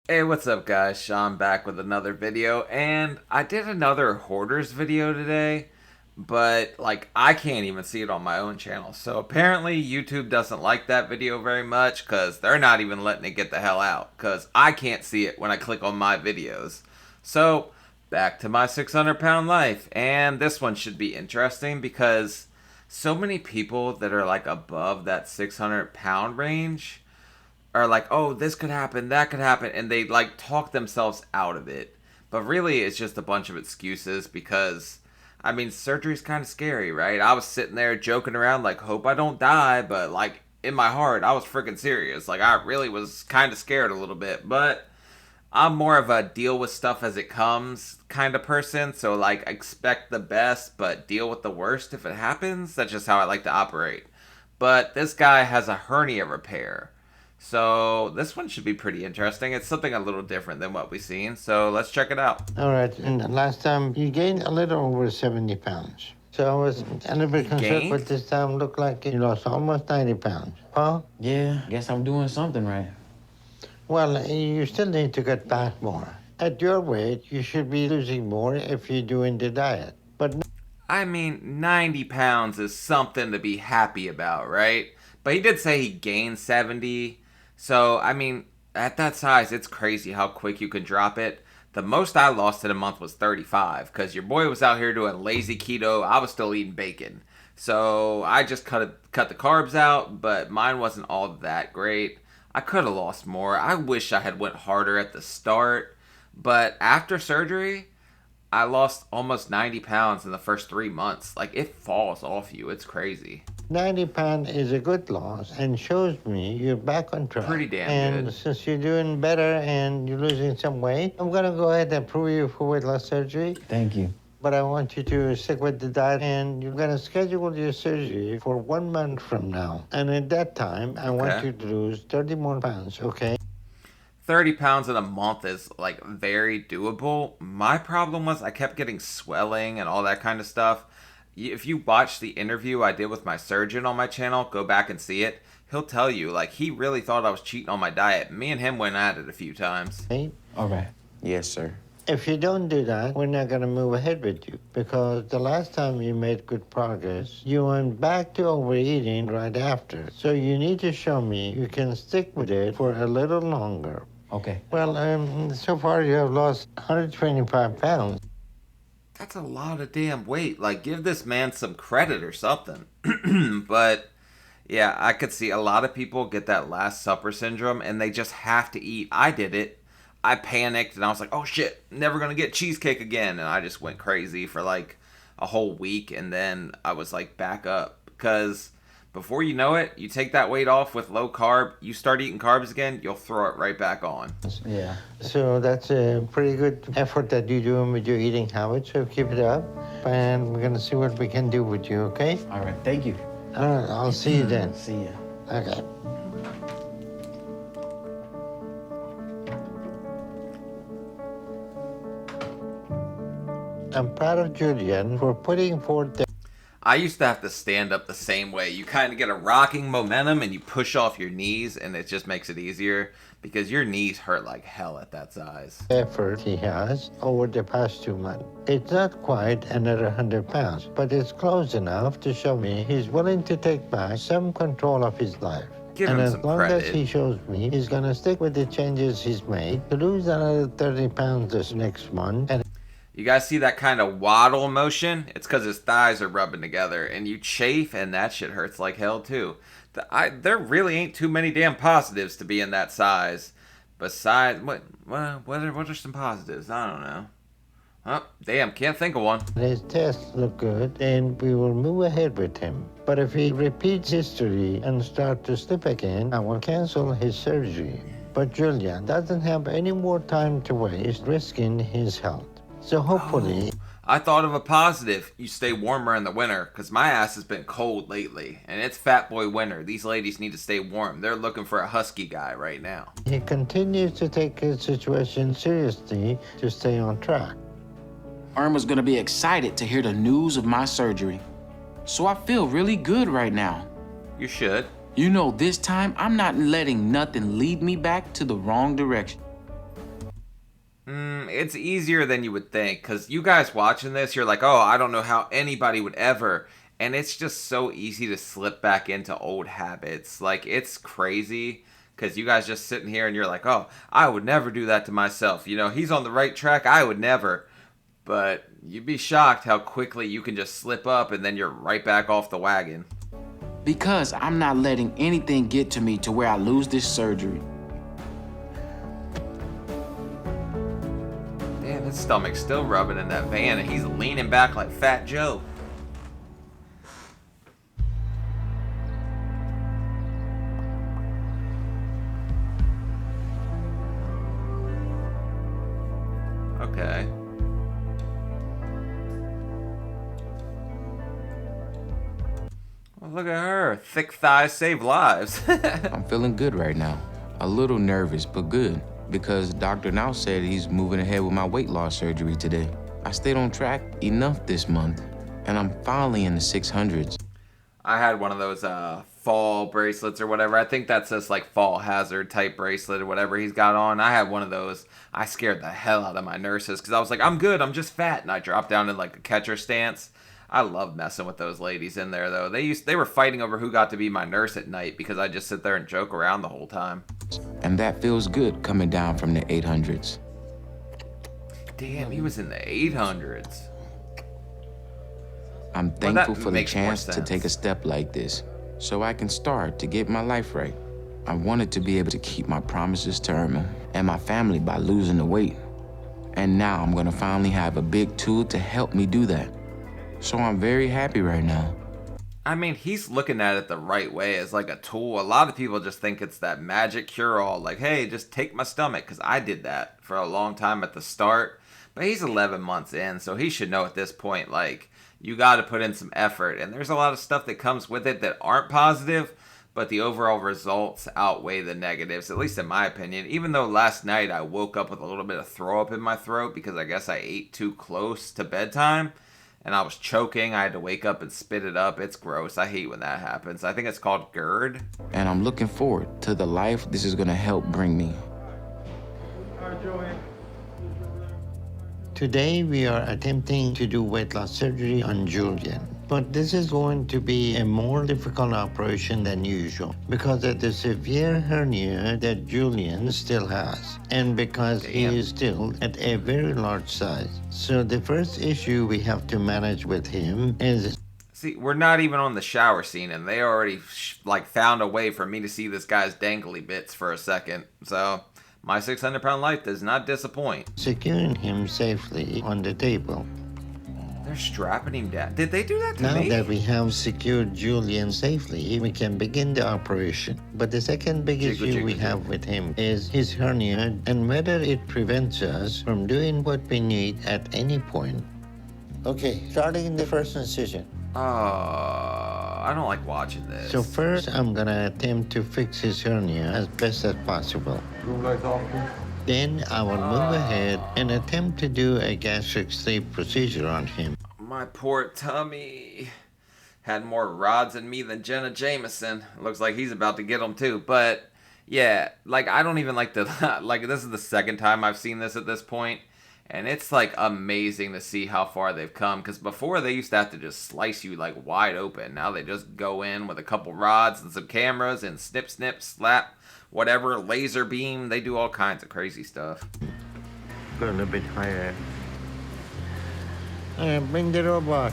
Hey, what's up guys? Sean back with another video, and I did another hoarders video today, but like I can't even see it on my own channel. So apparently YouTube doesn't like that video very much because they're not even letting it get the hell out because I can't see it when I click on my videos. So back to my 600-pound life, and this one should be interesting because so many people that are like above that 600-pound range are like, oh, this could happen, that could happen, and they like talk themselves out of it. But really, it's just a bunch of excuses because, I mean, surgery's kind of scary, right? I was sitting there joking around, like, hope I don't die, but like in my heart, I was freaking serious. Like, I really was kind of scared a little bit, but I'm more of a deal with stuff as it comes kind of person. So, like, expect the best, but deal with the worst if it happens. That's just how I like to operate. But this guy has a hernia repair. So this one should be pretty interesting. It's something a little different than what we've seen. So let's check it out. All right, and the last time you gained a little over 70 pounds. So I was a little bit concerned, but this time looked like you lost almost 90 pounds. Huh? Yeah, guess I'm doing something right. Well, you still need to get back more. At your weight, you should be losing more if you're doing the diet. But I mean, 90 pounds is something to be happy about, right? But he did say he gained 70. So, I mean, at that size, it's crazy how quick you can drop it. The most I lost in a month was 35 because your boy was out here doing lazy keto. I was still eating bacon. So I just cut the carbs out, but mine wasn't all that great. I could have lost more. I wish I had went harder at the start, but after surgery, I lost almost 90 pounds in the first 3 months. Like, it falls off you. It's crazy. 90 pounds is a good loss and shows me you're back on track. Pretty damn and good. Since you're doing better and you're losing some weight, I'm going to go ahead and approve you for weight loss surgery. Thank you. But I want you to stick with the diet, and you're going to schedule your surgery for 1 month from now. And at that time, I want you to lose 30 more pounds, okay? 30 pounds in a month is like very doable. My problem was I kept getting swelling and all that kind of stuff. If you watch the interview I did with my surgeon on my channel, go back and see it. He'll tell you, like, he really thought I was cheating on my diet. Me and him went at it a few times. Hey? All right. Yes, sir. If you don't do that, we're not going to move ahead with you, because the last time you made good progress, you went back to overeating right after. So you need to show me you can stick with it for a little longer. Okay. Well, so far you have lost 125 pounds. That's a lot of damn weight. Like, give this man some credit or something. But yeah, I could see a lot of people get that Last Supper syndrome and they just have to eat. I did it. I panicked and I was like, oh shit, never gonna get cheesecake again. And I just went crazy for like a whole week, and then I was like back up. Because before you know it, you take that weight off with low carb, you start eating carbs again, you'll throw it right back on. Yeah. So that's a pretty good effort that you're doing with your eating habits, so keep it up. And we're gonna see what we can do with you, okay? All right. Thank you. All right, I'll see you then. See ya. Okay. I'm proud of Julian for putting forth the... I used to have to stand up the same way. You kind of get a rocking momentum and you push off your knees, and it just makes it easier because your knees hurt like hell at that size. effort he has over the past 2 months. It's not quite another 100 pounds, but it's close enough to show me he's willing to take back some control of his life. Give and him as some long credit. as he shows me he's gonna stick with the changes he's made to lose another 30 pounds this next month. And You guys see that kind of waddle motion? It's because his thighs are rubbing together, and you chafe, and that shit hurts like hell too. There really ain't too many damn positives to be in that size. Besides, what are some positives? I don't know. Oh, damn, can't think of one. his tests look good, and we will move ahead with him. But if he repeats history and starts to slip again, I will cancel his surgery. But Julian doesn't have any more time to waste risking his health. So hopefully... I thought of a positive. You stay warmer in the winter, because my ass has been cold lately, and it's fat boy winter. These ladies need to stay warm. They're looking for a husky guy right now. he continues to take his situation seriously to stay on track. Irma's gonna be excited to hear the news of my surgery. So I feel really good right now. You should. You know, this time I'm not letting nothing lead me back to the wrong direction. It's easier than you would think, because you guys watching this, you're like, oh, I don't know how anybody would ever. And it's just so easy to slip back into old habits. Like, it's crazy, because you guys just sitting here and you're like, oh, I would never do that to myself. You know, he's on the right track. I would never. But you'd be shocked how quickly you can just slip up and then you're right back off the wagon. Because I'm not letting anything get to me to where I lose this surgery. Damn, his stomach's still rubbing in that van and he's leaning back like Fat Joe. Okay. Well, look at her. Thick thighs save lives. I'm feeling good right now. A little nervous, but good. Because the doctor now said he's moving ahead with my weight loss surgery today. I stayed on track enough this month, and I'm finally in the 600s. I had one of those fall bracelets or whatever. I think that's this like fall hazard type bracelet or whatever he's got on. I had one of those. I scared the hell out of my nurses because I was like, I'm good, I'm just fat. And I dropped down in like a catcher stance. I love messing with those ladies in there though. They were fighting over who got to be my nurse at night because I just sit there and joke around the whole time. And that feels good coming down from the 800s. Damn, he was in the 800s. I'm thankful for the makes more chance to take a step like this, so I can start to get my life right. I wanted to be able to keep my promises to Irma and my family by losing the weight. And now I'm gonna finally have a big tool to help me do that. So I'm very happy right now. I mean, he's looking at it the right way as like a tool. A lot of people just think it's that magic cure-all, like, hey, just take my stomach, because I did that for a long time at the start. But he's 11 months in, so he should know at this point, like, you got to put in some effort. And there's a lot of stuff that comes with it that aren't positive, but the overall results outweigh the negatives, at least in my opinion. Even though last night I woke up with a little bit of throw up in my throat because I guess I ate too close to bedtime and I was choking. I had to wake up and spit it up. It's gross. I hate when that happens. I think it's called GERD. And I'm looking forward to the life this is going to help bring me. Today we are attempting to do weight loss surgery on Julian. But this is going to be a more difficult operation than usual because of the severe hernia that Julian still has and because he is still at a very large size. So the first issue we have to manage with him is... See, we're not even on the shower scene and they already like found a way for me to see this guy's dangly bits for a second. So my 600-pound life does not disappoint. Securing him safely on the table. They're strapping him down. Did they do that to me? Now that we have secured Julian safely, we can begin the operation. But the second big issue we have with him is his hernia and whether it prevents us from doing what we need at any point. Okay, starting in the first incision. I don't like watching this. So first, I'm gonna attempt to fix his hernia as best as possible. Then I will move ahead and attempt to do a gastric sleeve procedure on him. My poor tummy had more rods in me than Jenna Jameson. Looks like he's about to get them too. But yeah, like I don't even like the like this is the second time I've seen this at this point. And it's like amazing to see how far they've come. Because before they used to have to just slice you like wide open. Now they just go in with a couple rods and some cameras and snip, snip, slap, whatever, laser beam. They do all kinds of crazy stuff. Go a little bit higher. Bring the robot.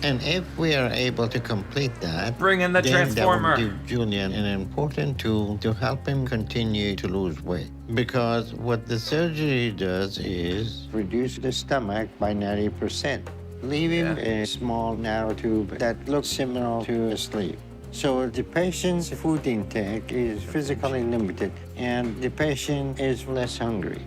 And if we are able to complete that, bring in the transformer. That will give Julian an important tool to help him continue to lose weight. Because what the surgery does is reduce the stomach by 90%, leaving a small narrow tube that looks similar to a sleeve. So the patient's food intake is physically limited and the patient is less hungry.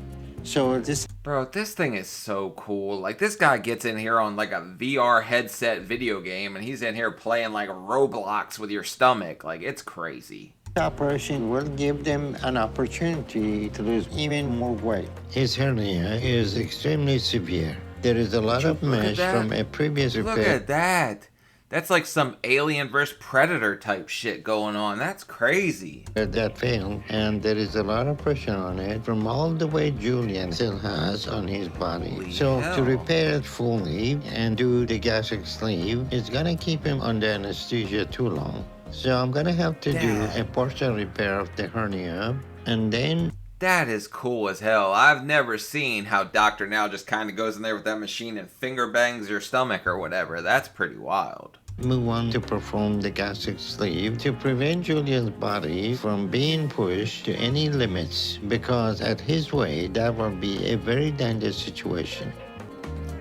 So this... Bro, this thing is so cool. Like, this guy gets in here on, like, a VR headset video game, and he's in here playing, like, Roblox with your stomach. Like, it's crazy. The operation will give them an opportunity to lose even more weight. His hernia is extremely severe. There is a lot of mesh from a previous repair. Look at that. That's like some Alien vs. Predator type shit going on. That's crazy. That failed, and there is a lot of pressure on it from all the weight Julian still has on his body. Holy So hell. to repair it fully and do the gastric sleeve, it's gonna keep him under anesthesia too long. So I'm gonna have to do a partial repair of the hernia, and then... That is cool as hell. I've never seen how Dr. Now just kind of goes in there with that machine and finger bangs your stomach or whatever. That's pretty wild. Move on to perform the gastric sleeve to prevent Julian's body from being pushed to any limits, because at his weight, that will be a very dangerous situation.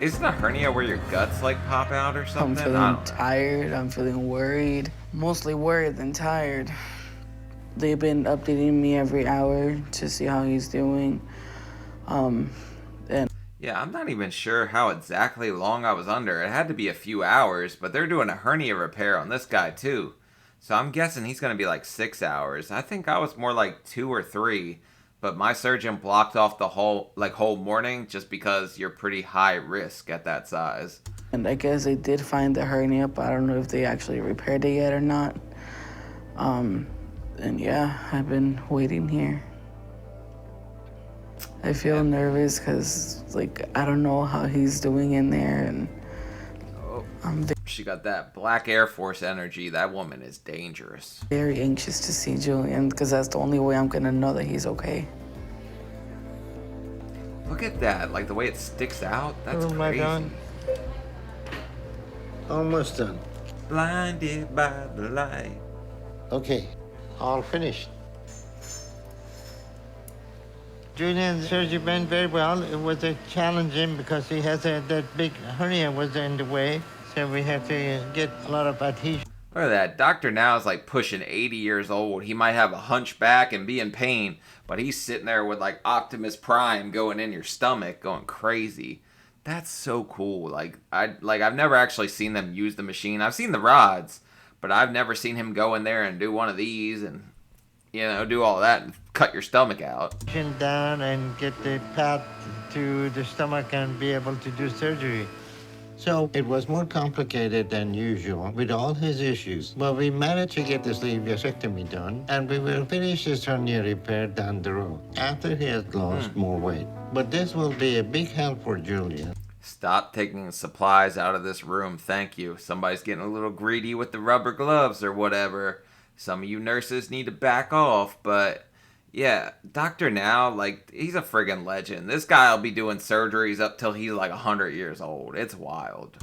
Isn't a hernia where your guts like pop out or something? I'm feeling tired, I'm feeling worried. Mostly worried than tired. They've been updating me every hour to see how he's doing. Yeah, I'm not even sure how exactly long I was under. It had to be a few hours, but they're doing a hernia repair on this guy too. So I'm guessing he's going to be like 6 hours. I think I was more like 2 or 3, but my surgeon blocked off the whole morning just because you're pretty high risk at that size. And I guess they did find the hernia, but I don't know if they actually repaired it yet or not. And yeah, I've been waiting here. I feel nervous because, like, I don't know how he's doing in there, and She got that black Air Force energy. That woman is dangerous. very anxious to see Julian because that's the only way I'm gonna know that he's okay. Look at that, like the way it sticks out. That's Oh my crazy. God. Almost done. Blinded by the light. Okay, all finished. Julian's surgery went very well. It was challenging because he has that big hernia was in the way, so we had to get a lot of adhesion. Look at that. Dr. Now is like pushing 80 years old. He might have a hunchback and be in pain, but he's sitting there with like Optimus Prime going in your stomach, going crazy. That's so cool. I've never actually seen them use the machine. I've seen the rods, but I've never seen him go in there and do one of these and, you know, do all that and cut your stomach out. Down and get the pad to the stomach and be able to do surgery. So it was more complicated than usual with all his issues. But we managed to get the sleeve gastrectomy done, and we will finish his hernia repair down the road after he has lost more weight. But this will be a big help for Julian. Stop taking supplies out of this room, thank you. Somebody's getting a little greedy with the rubber gloves or whatever. Some of you nurses need to back off, but yeah, Dr. Now, like, he's a friggin' legend. This guy will be doing surgeries up till he's like 100 years old. It's wild.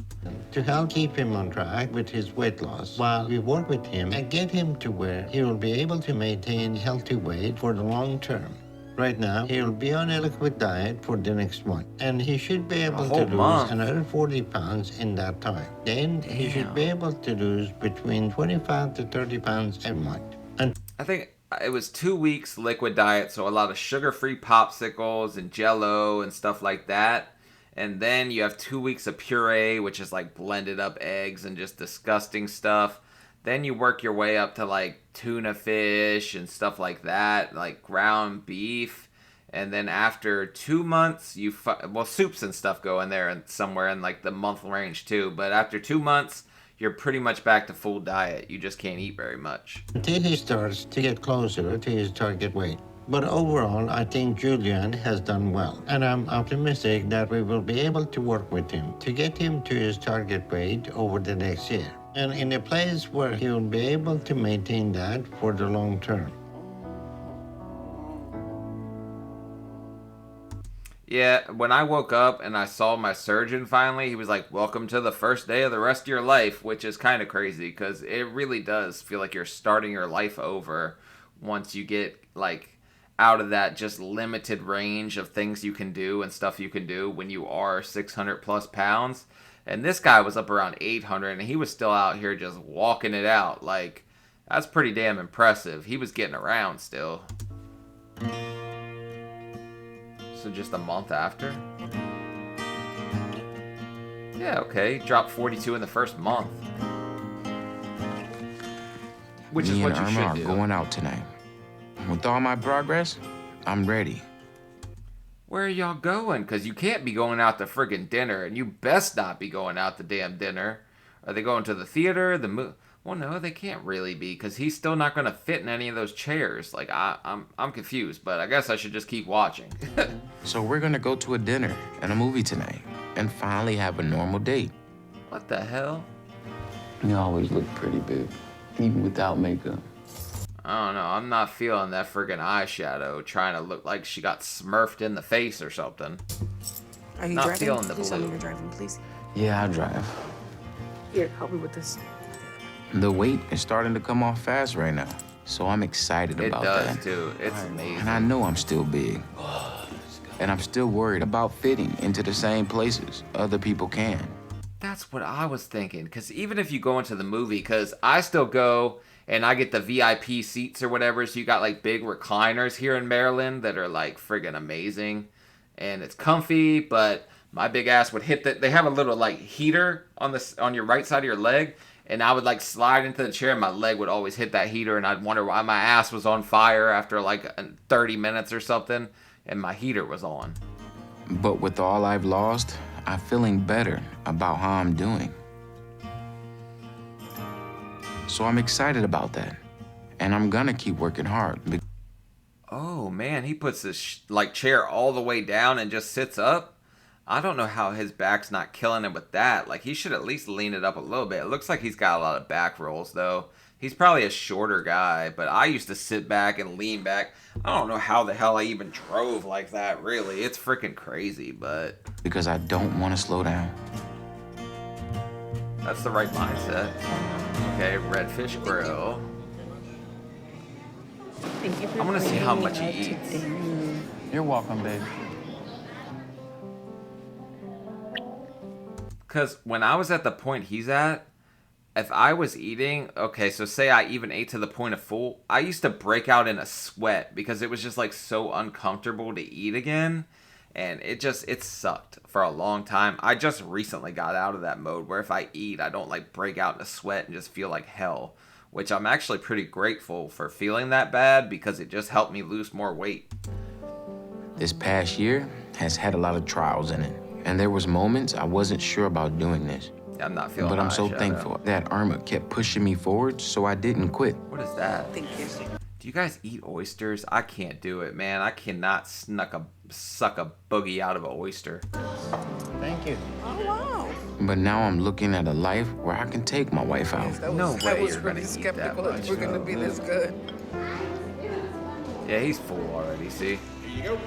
To help keep him on track with his weight loss while we work with him and get him to where he will be able to maintain healthy weight for the long term. Right now, he'll be on a liquid diet for the next month, and he should be able to lose another 40 pounds in that time. Then he should be able to lose between 25 to 30 pounds a month. And I think it was 2 weeks liquid diet, so a lot of sugar-free popsicles and Jell-O and stuff like that. And then you have 2 weeks of puree, which is like blended up eggs and just disgusting stuff. Then you work your way up to like tuna fish and stuff like that, like ground beef. And then after 2 months, soups and stuff go in there and somewhere in like the month range too. But after 2 months, you're pretty much back to full diet. You just can't eat very much. until he starts to get closer to his target weight. But overall, I think Julian has done well, and I'm optimistic that we will be able to work with him to get him to his target weight over the next year, and in a place where he will be able to maintain that for the long term. Yeah, when I woke up and I saw my surgeon finally, he was like, welcome to the first day of the rest of your life, which is kind of crazy because it really does feel like you're starting your life over once you get like out of that just limited range of things you can do and stuff you can do when you are 600 plus pounds. And this guy was up around 800 and he was still out here just walking it out. Like, that's pretty damn impressive. He was getting around still. So just a month after? Yeah, okay. Dropped 42 in the first month. Which is what you should do. Going out tonight. With all my progress, I'm ready. Where are y'all going? Because you can't be going out to friggin' dinner, and you best not be going out to damn dinner. Are they going to the theater? Well, no, they can't really be because he's still not going to fit in any of those chairs. Like I'm confused, but I guess I should just keep watching. So we're gonna go to a dinner and a movie tonight and finally have a normal date. What the hell? You always look pretty, babe, even without makeup. I don't know. I'm not feeling that friggin' eyeshadow trying to look like she got smurfed in the face or something. Are you Not driving? feeling the Please tell me blue. you're driving, please. Yeah, I drive. Here, help me with this. The weight is starting to come off fast right now, so I'm excited It about does that. too. It's amazing. And I know I'm still big. And I'm still worried about fitting into the same places other people can. That's what I was thinking. Because even if you go into the movie, because I still go and I get the VIP seats or whatever, so you got like big recliners here in Maryland that are like friggin' amazing. And it's comfy, but my big ass would hit they have a little like heater on your right side of your leg. And I would like slide into the chair and my leg would always hit that heater. And I'd wonder why my ass was on fire after like 30 minutes or something. And my heater was on. But with all I've lost, I'm feeling better about how I'm doing. So I'm excited about that. And I'm gonna keep working hard. Oh man, he puts this like chair all the way down and just sits up. I don't know how his back's not killing him with that. Like he should at least lean it up a little bit. It looks like he's got a lot of back rolls though. He's probably a shorter guy, but I used to sit back and lean back. I don't know how the hell I even drove like that, really. It's freaking crazy, but Because I don't want to slow down. that's the right mindset. Okay, Redfish Grill. Thank you for I wanna see how much he bringing me up eats. to date. You're welcome, babe. Because when I was at the point he's at, if I was eating, okay, so say I even ate to the point of full, I used to break out in a sweat because it was just like so uncomfortable to eat again. And it sucked for a long time. I just recently got out of that mode where if I eat, I don't like break out in a sweat and just feel like hell. Which I'm actually pretty grateful for feeling that bad because it just helped me lose more weight. This past year has had a lot of trials in it. And there was moments I wasn't sure about doing this. I'm not feeling But I'm so eyeshadow. thankful that Irma kept pushing me forward so I didn't quit. What is that? Thank you. Do you guys eat oysters? I can't do it, man. I cannot suck a boogie out of an oyster. Thank you. Oh, wow. But now I'm looking at a life where I can take my wife out. No way I was you're gonna really eat that skeptical that much, we're gonna though. be this good. Yeah, he's full already, see? Here you go.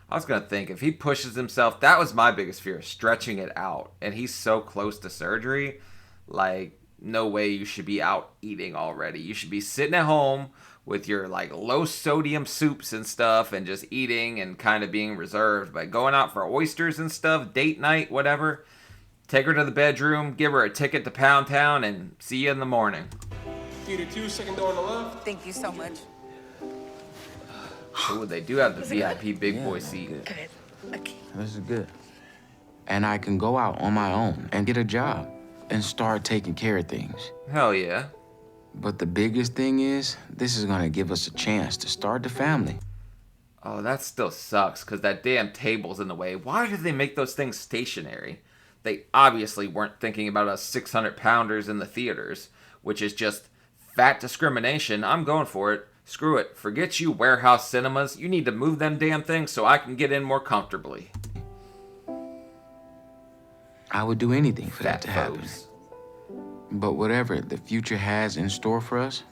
I was gonna think, if he pushes himself, that was my biggest fear, stretching it out. And he's so close to surgery, like, no way you should be out eating already. You should be sitting at home with your, like, low sodium soups and stuff and just eating and kind of being reserved. But going out for oysters and stuff, date night, whatever, take her to the bedroom, give her a ticket to Pound Town, and see you in the morning. Theater 2, second door on the left. Thank you so much. Ooh, they do have the VIP big boy seat. Good. Okay. This is good. And I can go out on my own and get a job and start taking care of things. Hell yeah. But the biggest thing is, this is gonna give us a chance to start the family. Oh, that still sucks, because that damn table's in the way. Why do they make those things stationary? They obviously weren't thinking about us 600-pounders in the theaters, which is just fat discrimination. I'm going for it. Screw it. Forget you, warehouse cinemas. You need to move them damn things so I can get in more comfortably. I would do anything for that Fat to happen. foes. But whatever the future has in store for us,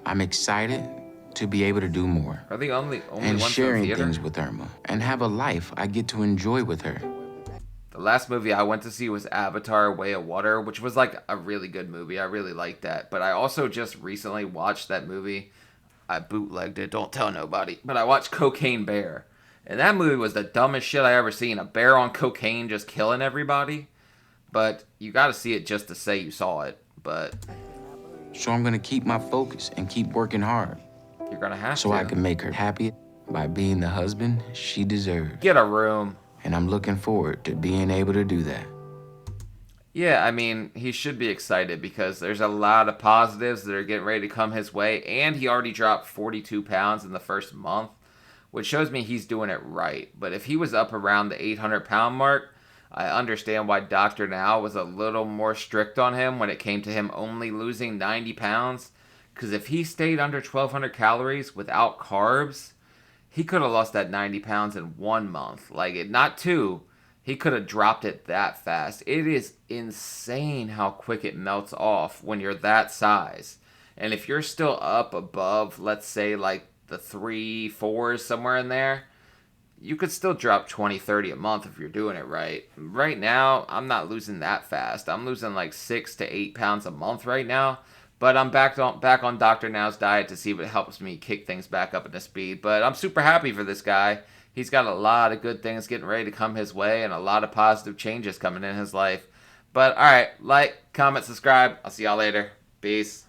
I'm excited to be able to do more. Are they only And ones in the sharing theater? things with Irma. And have a life I get to enjoy with her. The last movie I went to see was Avatar: Way of Water, which was like a really good movie. I really liked that. But I also just recently watched that movie. I bootlegged it, don't tell nobody. But I watched Cocaine Bear. And that movie was the dumbest shit I ever seen. A bear on cocaine just killing everybody. But you gotta see it just to say you saw it. But So I'm gonna keep my focus and keep working hard you're gonna have so to. I can make her happy by being the husband she deserves. Get a room. And I'm looking forward to being able to do that. Yeah, I mean, he should be excited because there's a lot of positives that are getting ready to come his way. And he already dropped 42 pounds in the first month, which shows me he's doing it right. But if he was up around the 800-pound mark, I understand why Dr. Now was a little more strict on him when it came to him only losing 90 pounds. Because if he stayed under 1,200 calories without carbs, he could have lost that 90 pounds in 1 month. Like, not two. He could have dropped it that fast. It is insane how quick it melts off when you're that size. And if you're still up above, let's say, like the 3, 4s, somewhere in there, you could still drop 20, 30 a month if you're doing it right. Right now, I'm not losing that fast. I'm losing like 6 to 8 pounds a month right now. But I'm back on Dr. Now's diet to see if it helps me kick things back up into speed. But I'm super happy for this guy. He's got a lot of good things getting ready to come his way and a lot of positive changes coming in his life. But alright, like, comment, subscribe. I'll see y'all later. Peace.